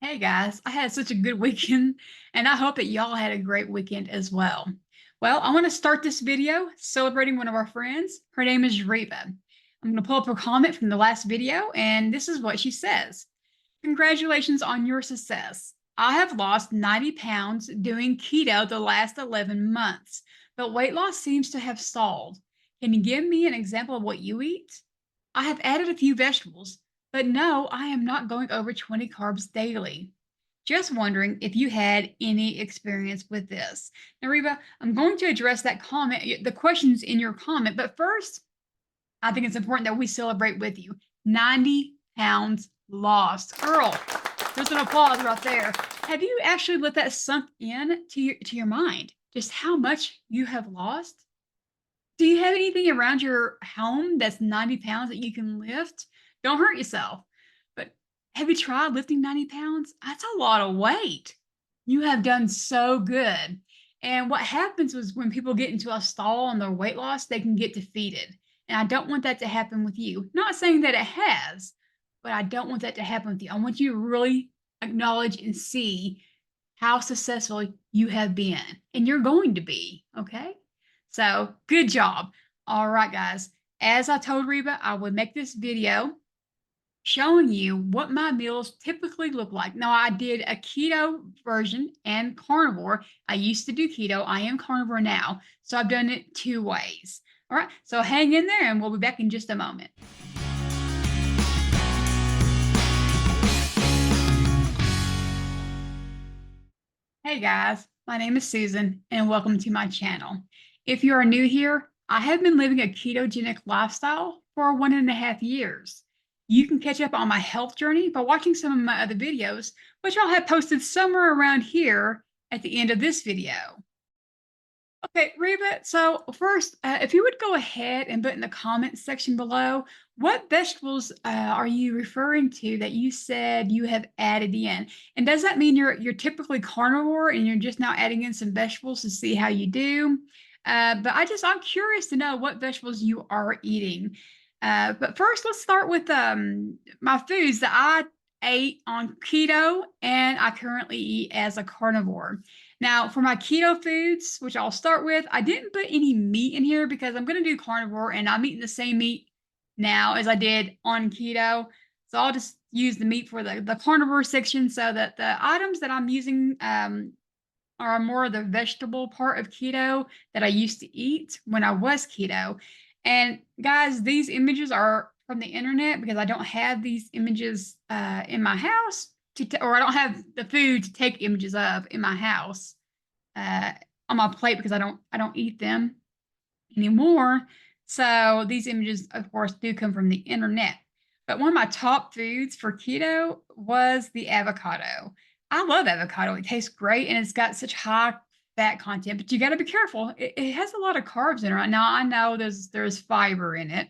Hey guys, I had such a good weekend, and I hope that y'all had a great weekend as well. Well, I want to start this video celebrating one of our friends. Her name is Reba. I'm going to pull up her comment from the last video, and this is what she says. Congratulations on your success. I have lost 90 pounds doing keto the last 11 months, but weight loss seems to have stalled. Can you give me an example of what you eat? I have added a few vegetables, but no, I am not going over 20 carbs daily. Just wondering if you had any experience with this. Now, Reba, I'm going to address that comment, the questions in your comment, but first, I think it's important that we celebrate with you. 90 pounds lost. Girl, there's an applause right there. Have you actually let that sunk in to your mind? Just how much you have lost? Do you have anything around your home that's 90 pounds that you can lift? Don't hurt yourself. But have you tried lifting 90 pounds? That's a lot of weight. You have done so good. And what happens is when people get into a stall on their weight loss, they can get defeated. And I don't want that to happen with you. Not saying that it has, but I don't want that to happen with you. I want you to really acknowledge and see how successful you have been, and you're going to be, okay? So good job. All right, guys. As I told Reba, I would make this video showing you what my meals typically look like. Now, I did a keto version and carnivore. I used to do keto. I am carnivore now. So I've done it two ways. All right. So hang in there and we'll be back in just a moment. Hey guys, my name is Susan and welcome to my channel. If you are new here, I have been living a ketogenic lifestyle for 1.5 years. You can catch up on my health journey by watching some of my other videos, which I'll have posted somewhere around here at the end of this video. Okay, Reba, so first, if you would go ahead and put in the comments section below, what vegetables are you referring to that you said you have added in? And does that mean you're typically carnivore and you're just now adding in some vegetables to see how you do? But I'm curious to know what vegetables you are eating. But first, let's start with my foods that I ate on keto and I currently eat as a carnivore. Now, for my keto foods, which I'll start with, I didn't put any meat in here because I'm going to do carnivore and I'm eating the same meat now as I did on keto. So I'll just use the meat for the carnivore section so that the items that I'm using are more of the vegetable part of keto that I used to eat when I was keto. And guys, these images are from the internet because I don't have these images in my house or I don't have the food to take images of in my house uh, on my plate because I don't eat them anymore. So these images, of course, do come from the internet. But one of my top foods for keto was the avocado. I love avocado. It tastes great and it's got such high fat content, but you got to be careful. It has a lot of carbs in it. Now I know there's fiber in it,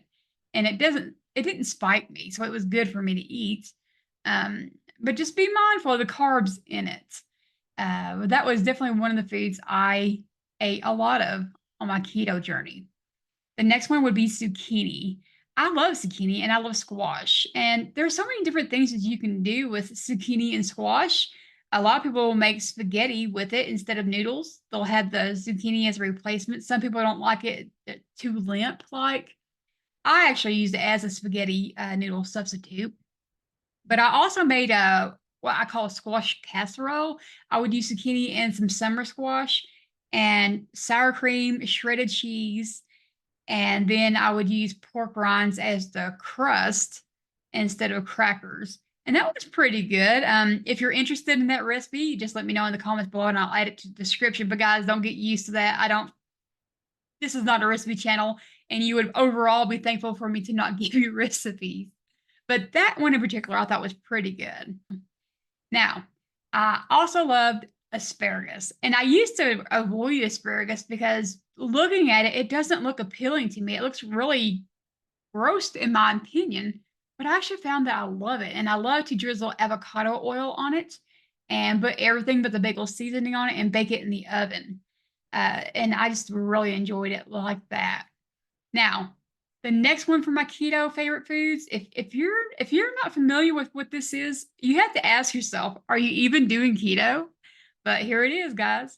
and it didn't spike me, so it was good for me to eat. But just be mindful of the carbs in it. That was definitely one of the foods I ate a lot of on my keto journey. The next one would be zucchini. I love zucchini and I love squash. And there's so many different things that you can do with zucchini and squash. A lot of people will make spaghetti with it instead of noodles. They'll have the zucchini as a replacement. Some people don't like it too limp like. I actually used it as a spaghetti noodle substitute. But I also made what I call a squash casserole. I would use zucchini and some summer squash and sour cream, shredded cheese, and then I would use pork rinds as the crust instead of crackers. And that was pretty good. If you're interested in that recipe, just let me know in the comments below and I'll add it to the description. But guys, don't get used to that. This is not a recipe channel, and you would overall be thankful for me to not give you recipes. But that one in particular I thought was pretty good. Now, I also loved asparagus, and I used to avoid asparagus because looking at it, it doesn't look appealing to me. It looks really gross in my opinion, but I actually found that I love it, and I love to drizzle avocado oil on it and put everything but the bagel seasoning on it and bake it in the oven. And I just really enjoyed it like that. Now, The next one for my keto favorite foods, if you're not familiar with what this is, you have to ask yourself, are you even doing keto? But here it is, guys.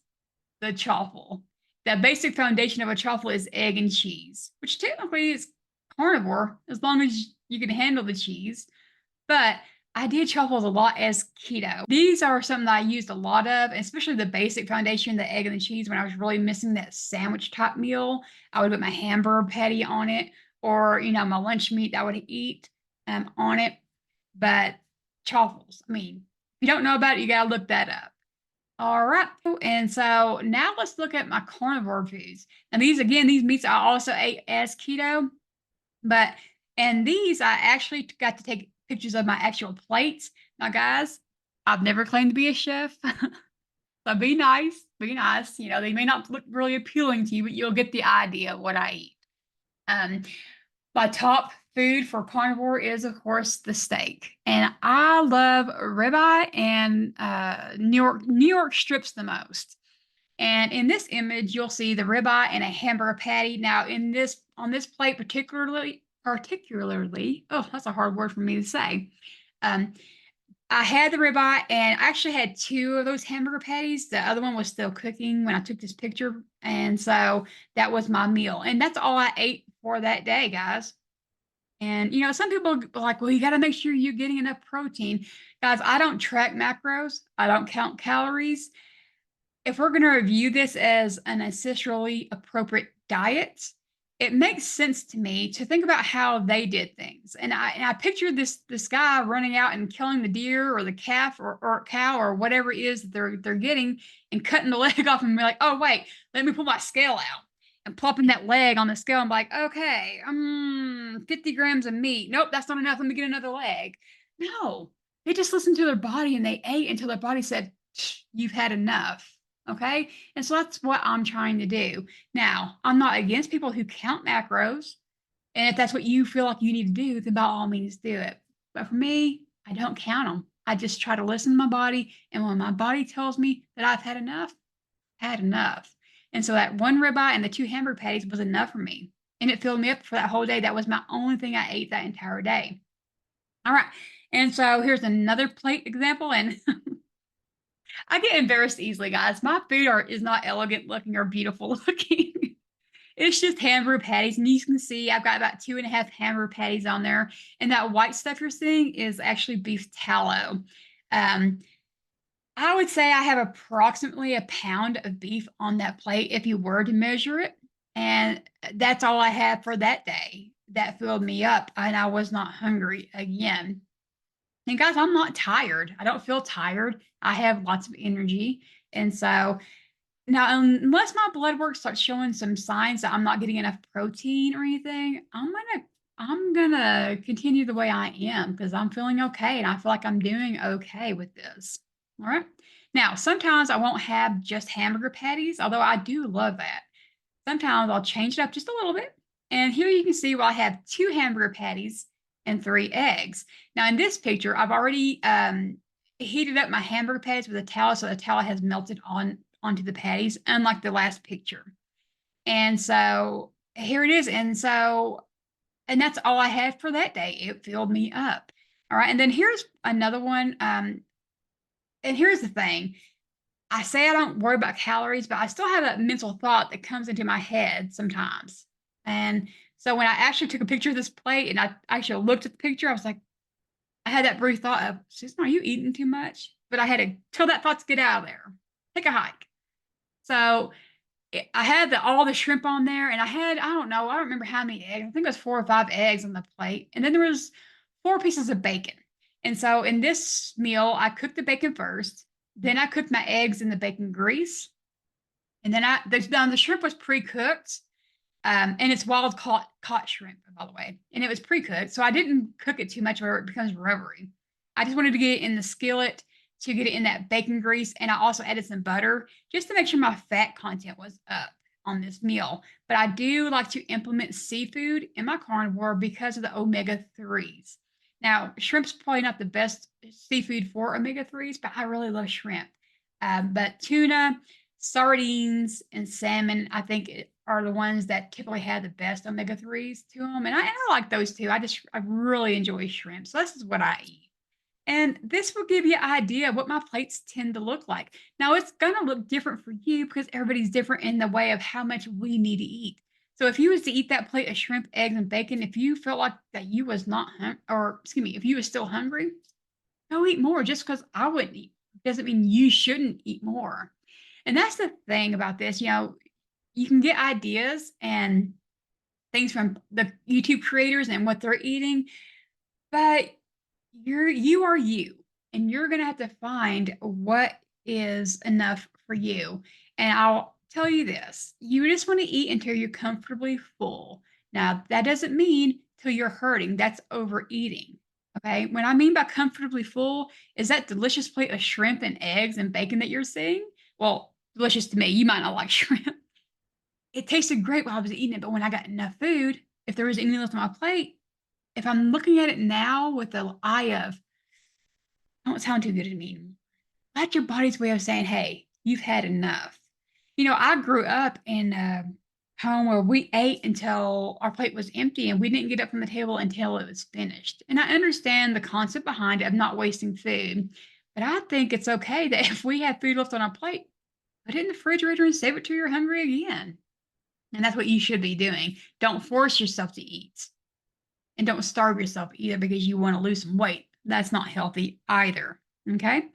The chaffle. The basic foundation of a chaffle is egg and cheese, which technically is carnivore as long as you can handle the cheese. But I did truffles a lot as keto. These are something that I used a lot of, especially the basic foundation, the egg and the cheese. When I was really missing that sandwich type meal, I would put my hamburger patty on it, or my lunch meat that I would eat on it. But truffles, I mean, if you don't know about it, you gotta look that up. All right. And so now let's look at my carnivore foods. And these meats I also ate as keto. But and these I actually got to take pictures of my actual plates. Now, guys, I've never claimed to be a chef. So be nice, be nice. They may not look really appealing to you, but you'll get the idea of what I eat. Um, my top food for carnivore is, of course, the steak, and I love ribeye and New York strips the most. And in this image, you'll see the ribeye and a hamburger patty. Now, on this plate, particularly, oh, that's a hard word for me to say. Um, I had the ribeye, and I actually had two of those hamburger patties. The other one was still cooking when I took this picture, and so that was my meal, and that's all I ate for that day, guys. And some people are like, well, you got to make sure you're getting enough protein, guys. I don't track macros. I don't count calories. If we're going to review this as an ancestrally appropriate diet, it makes sense to me to think about how they did things. And I pictured this guy running out and killing the deer or the calf or cow or whatever it is that they're getting, and cutting the leg off, and be like, oh wait, let me pull my scale out and plopping that leg on the scale and be like, okay, 50 grams of meat. Nope, that's not enough. Let me get another leg. No, they just listened to their body and they ate until their body said, you've had enough. Okay. And so that's what I'm trying to do. Now, I'm not against people who count macros. And if that's what you feel like you need to do, then by all means do it. But for me, I don't count them. I just try to listen to my body. And when my body tells me that I've had enough, had enough. And so that one ribeye and the two hamburger patties was enough for me. And it filled me up for that whole day. That was my only thing I ate that entire day. All right. And so here's another plate example. And I get embarrassed easily, guys. My food is not elegant looking or beautiful looking. It's just hamburger patties. And you can see I've got about 2.5 hamburger patties on there. And that white stuff you're seeing is actually beef tallow. I would say I have approximately a pound of beef on that plate if you were to measure it. And that's all I had for that day. That filled me up, and I was not hungry again. And guys, I'm not tired. I don't feel tired. I have lots of energy. And so now, unless my blood work starts showing some signs that I'm not getting enough protein or anything, I'm gonna continue the way I am because I'm feeling okay and I feel like I'm doing okay with this. All right. Now, sometimes I won't have just hamburger patties, although I do love that. Sometimes I'll change it up just a little bit. And here you can see where I have 2 hamburger patties and 3 eggs. Now, in this picture, I've already heated up my hamburger patties with a towel, so the towel has melted onto the patties, unlike the last picture. And so here it is. And that's all I had for that day. It filled me up. All right. And then here's another one. And here's the thing. I say I don't worry about calories, but I still have that mental thought that comes into my head sometimes. And so when I actually took a picture of this plate and I actually looked at the picture, I was like, I had that brief thought of, Susan, are you eating too much? But I had to tell that thought to get out of there. Take a hike. So I had all the shrimp on there, and I don't know, I don't remember how many eggs. I think it was 4 or 5 eggs on the plate. And then there was 4 pieces of bacon. And so in this meal, I cooked the bacon first. Then I cooked my eggs in the bacon grease. And then the shrimp was pre-cooked. And it's wild caught shrimp, by the way. And it was pre-cooked. So I didn't cook it too much where it becomes rubbery. I just wanted to get it in the skillet to get it in that bacon grease. And I also added some butter just to make sure my fat content was up on this meal. But I do like to implement seafood in my carnivore because of the omega-3s. Now, shrimp's probably not the best seafood for omega-3s, but I really love shrimp. But tuna, sardines, and salmon, I think are the ones that typically have the best omega-3s to them, and I like those too. I really enjoy shrimp, so this is what I eat. And this will give you an idea of what my plates tend to look like. Now, it's going to look different for you because everybody's different in the way of how much we need to eat. So if you was to eat that plate of shrimp, eggs, and bacon, if you felt like that you was not or excuse me, if you was still hungry, go eat more. Just because I wouldn't eat doesn't mean you shouldn't eat more. And that's the thing about this. You can get ideas and things from the YouTube creators and what they're eating, but you are you, and you're gonna have to find what is enough for you. And I'll tell you this, you just want to eat until you're comfortably full. Now, that doesn't mean till you're hurting. That's overeating. Okay. When I mean by comfortably full, is that delicious plate of shrimp and eggs and bacon that you're seeing? Well, delicious to me. You might not like shrimp. It tasted great while I was eating it, but when I got enough food, if there was any left on my plate, if I'm looking at it now with the eye of, don't sound too good to me. That's your body's way of saying, hey, you've had enough. I grew up in a home where we ate until our plate was empty and we didn't get up from the table until it was finished. And I understand the concept behind it of not wasting food, but I think it's okay that if we have food left on our plate, put it in the refrigerator and save it till you're hungry again. And that's what you should be doing. Don't force yourself to eat. And don't starve yourself either because you want to lose some weight. That's not healthy either. Okay.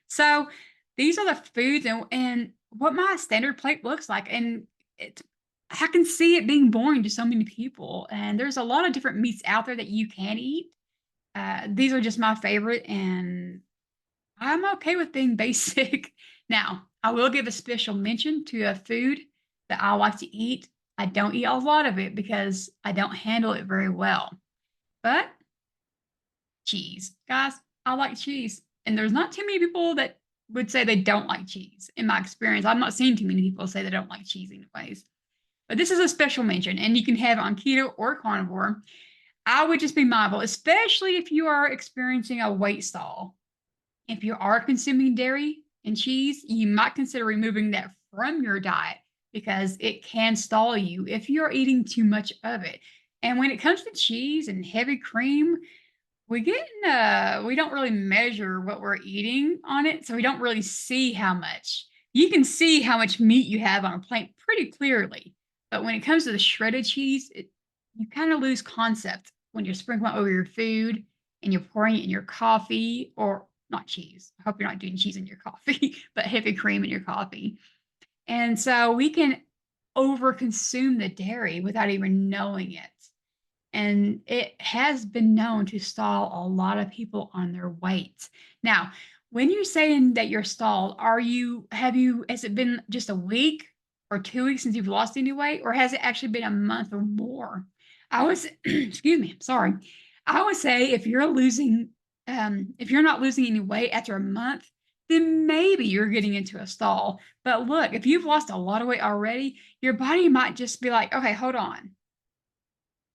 So these are the foods and what my standard plate looks like. And I can see it being boring to so many people. And there's a lot of different meats out there that you can eat. These are just my favorite, and I'm okay with being basic. Now, I will give a special mention to a food that I like to eat. I don't eat a lot of it because I don't handle it very well. But cheese. Guys, I like cheese. And there's not too many people that would say they don't like cheese. In my experience, I've not seen too many people say they don't like cheese anyways. But this is a special mention, and you can have it on keto or carnivore. I would just be mindful, especially if you are experiencing a weight stall. If you are consuming dairy and cheese, you might consider removing that from your diet because it can stall you if you're eating too much of it. And when it comes to cheese and heavy cream, we don't really measure what we're eating on it, so we don't really see how much. You can see how much meat you have on a plate pretty clearly, but when it comes to the shredded cheese, you kind of lose concept when you're sprinkling over your food and you're pouring it in your coffee, or not cheese. I hope you're not doing cheese in your coffee, but heavy cream in your coffee. And so we can overconsume the dairy without even knowing it. And it has been known to stall a lot of people on their weight. Now, when you're saying that you're stalled, has it been just a week or 2 weeks since you've lost any weight, or has it actually been a month or more? Excuse me, sorry. I would say if you're not losing any weight after a month, then maybe you're getting into a stall. But look, if you've lost a lot of weight already, your body might just be like, okay, hold on.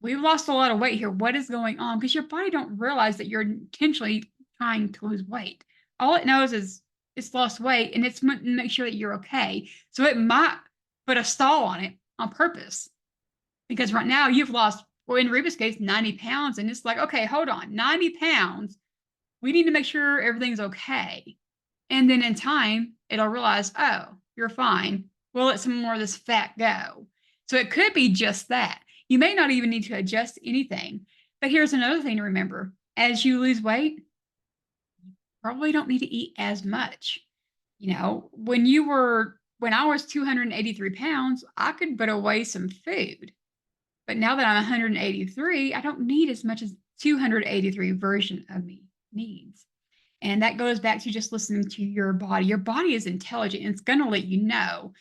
We've lost a lot of weight here. What is going on? Because your body don't realize that you're intentionally trying to lose weight. All it knows is it's lost weight and it's meant to make sure that you're okay. So it might put a stall on it on purpose. Because right now you've lost, well, in Reba's case, 90 pounds. And it's like, okay, hold on, 90 pounds. We need to make sure everything's okay. And then in time, it'll realize, oh, you're fine. We'll let some more of this fat go. So it could be just that. You may not even need to adjust anything. But here's another thing to remember. As you lose weight, you probably don't need to eat as much. When I was 283 pounds, I could put away some food. But now that I'm 183, I don't need as much as 283 version of me needs. And that goes back to just listening to your body. Your body is intelligent and it's going to let you know.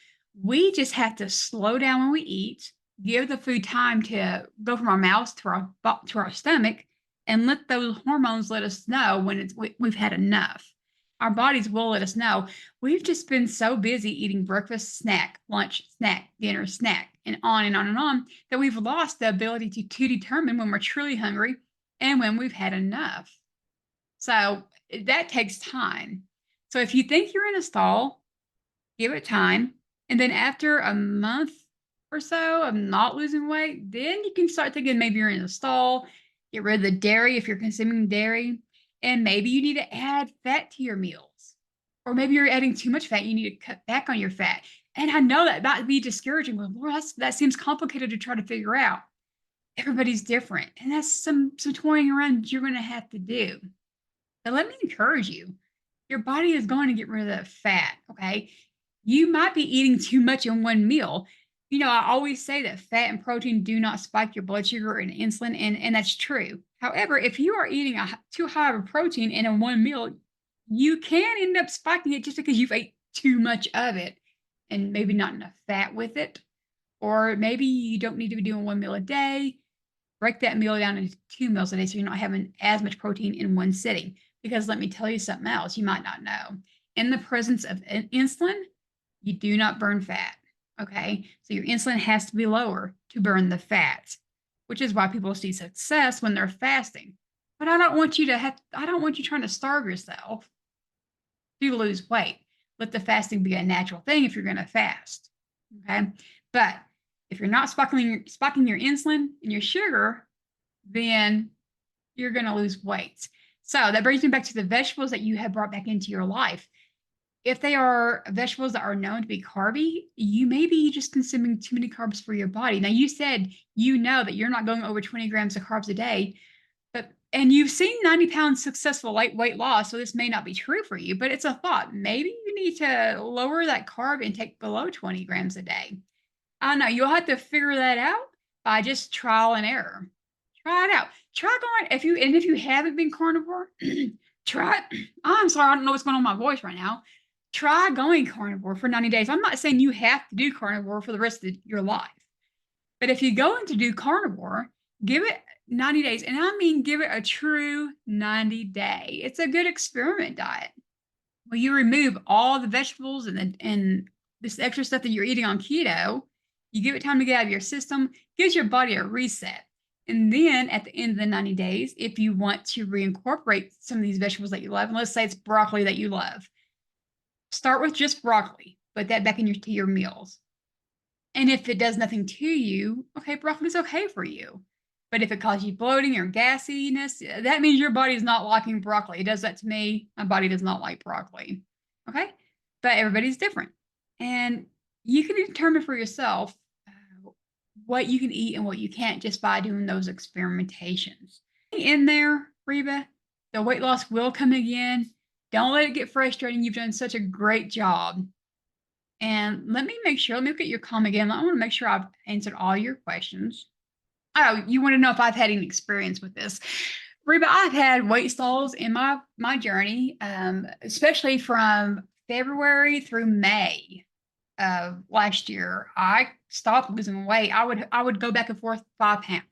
We just have to slow down when we eat, give the food time to go from our mouths to our stomach, and let those hormones let us know when we've had enough. Our bodies will let us know. We've just been so busy eating breakfast, snack, lunch, snack, dinner, snack, and on, that we've lost the ability to determine when we're truly hungry and when we've had enough. So that takes time. So if you think you're in a stall, give it time. And then after a month or so of not losing weight, then you can start thinking maybe you're in a stall, get rid of the dairy if you're consuming dairy, and maybe you need to add fat to your meals. Or maybe you're adding too much fat, you need to cut back on your fat. And I know that might be discouraging, but Lord, that seems complicated to try to figure out. Everybody's different, and that's some toying around you're going to have to do. Now, let me encourage you. Your body is going to get rid of that fat, okay? You might be eating too much in one meal. I always say that fat and protein do not spike your blood sugar and insulin, and that's true. However, if you are eating too high of a protein in one meal, you can end up spiking it just because you've ate too much of it and maybe not enough fat with it. Or maybe you don't need to be doing one meal a day. Break that meal down into 2 meals a day so you're not having as much protein in one sitting. Because let me tell you something else you might not know. In the presence of insulin, you do not burn fat. Okay. So your insulin has to be lower to burn the fat, which is why people see success when they're fasting. But I don't want you trying to starve yourself to lose weight. Let the fasting be a natural thing if you're going to fast. Okay. But if you're not spiking your insulin and your sugar, then you're going to lose weight. So that brings me back to the vegetables that you have brought back into your life. If they are vegetables that are known to be carby, you may be just consuming too many carbs for your body. Now, you said that you're not going over 20 grams of carbs a day, and you've seen 90 pounds successful weight loss, so this may not be true for you, but it's a thought. Maybe you need to lower that carb intake below 20 grams a day. I don't know. You'll have to figure that out by just trial and error. Try it out. Try going if you haven't been carnivore, try it. I'm sorry, I don't know what's going on with my voice right now. Try going carnivore for 90 days. I'm not saying you have to do carnivore for the rest of your life. But if you're going to do carnivore, give it 90 days. And I mean give it a true 90-day. It's a good experiment diet. Well, you remove all the vegetables and this extra stuff that you're eating on keto. You give it time to get out of your system, gives your body a reset. And then at the end of the 90 days, if you want to reincorporate some of these vegetables that you love, and let's say it's broccoli that you love, start with just broccoli, put that back into your meals. And if it does nothing to you, okay, broccoli's okay for you. But if it causes you bloating or gassiness, that means your body's not liking broccoli. It does that to me. My body does not like broccoli. Okay? But everybody's different. And you can determine for yourself what you can eat and what you can't just by doing those experimentations. In there, Reba, the weight loss will come again. Don't let it get frustrating. You've done such a great job. And let me look at your comment again. I want to make sure I've answered all your questions. Oh, you want to know if I've had any experience with this. Reba, I've had weight stalls in my journey, especially from February through May of last year. I stopped losing weight. I would go back and forth 5 pounds,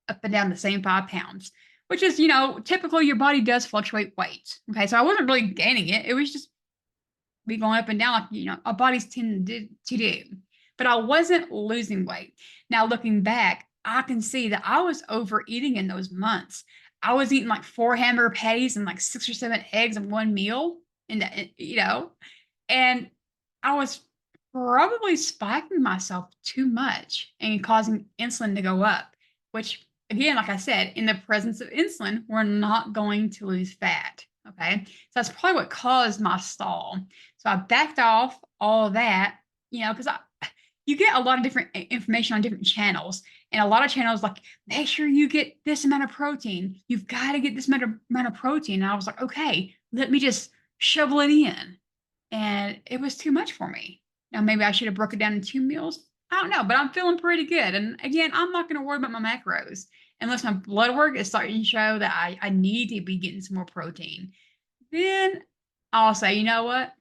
up and down the same 5 pounds, which is, typically your body does fluctuate weight. Okay, so I wasn't really gaining it. It was just me going up and down like, our bodies tend to do. But I wasn't losing weight. Now, looking back, I can see that I was overeating in those months. I was eating like 4 hamburger patties and like 6 or 7 eggs in one meal. And, and I was probably spiking myself too much and causing insulin to go up, which, again, like I said, in the presence of insulin, we're not going to lose fat. Okay. So that's probably what caused my stall. So I backed off all of that, because you get a lot of different information on different channels, and a lot of channels like, make sure you get this amount of protein. You've got to get this amount of protein. And I was like, okay, let me just shovel it in. And it was too much for me. Now, maybe I should have broke it down in 2 meals. I don't know, but I'm feeling pretty good. And again, I'm not going to worry about my macros unless my blood work is starting to show that I need to be getting some more protein. Then I'll say, you know what?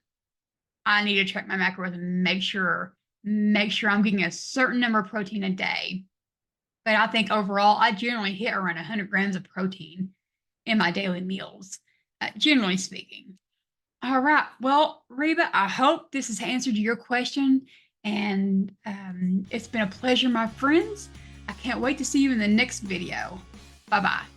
I need to check my macros and make sure I'm getting a certain number of protein a day. But I think overall, I generally hit around 100 grams of protein in my daily meals, generally speaking. All right. Well, Reba, I hope this has answered your question. And it's been a pleasure, my friends. I can't wait to see you in the next video. Bye-bye.